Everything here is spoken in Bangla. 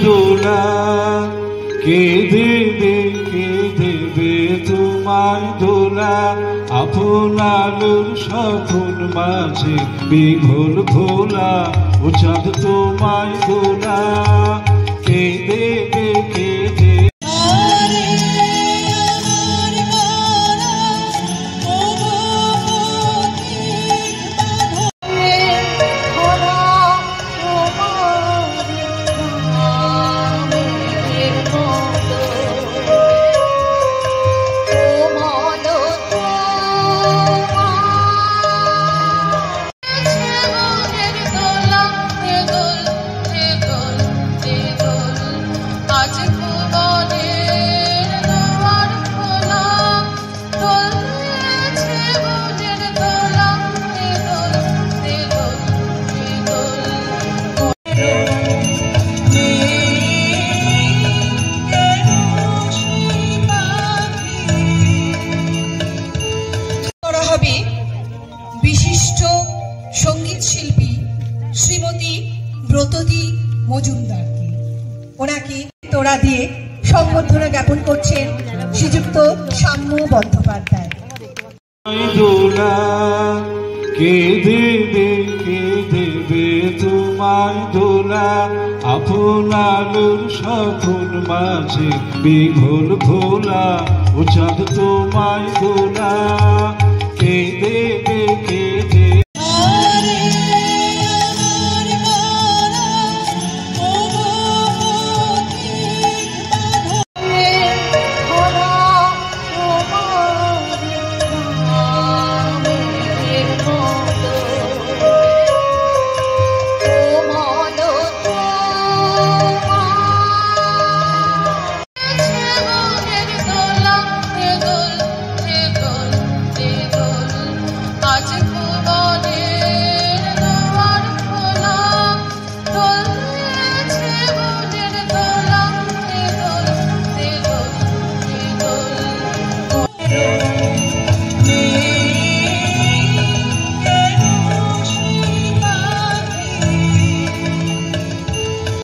দোলা কে দেবে তোমায় দোলা আপন আলোর স্বপন মাঝে বিভোর ভোলা ও চাঁদ তোমায় দোলা কে দেবে বিশিষ্ট সঙ্গীত শিল্পী শ্রীমতী ব্রততী মজুমদারকে। ওনাকে তোড়া দিয়ে সম্বর্ধনা জ্ঞাপন করছেন শ্রীযুক্ত সাম্য বন্দ্যোপাধ্যায়। দোলা কে দেবে তোমায় দোলা আপন আলোর স্বপন মাঝে বিভোর ভোলা ও চাঁদ তোমায় দোলা কে দেবে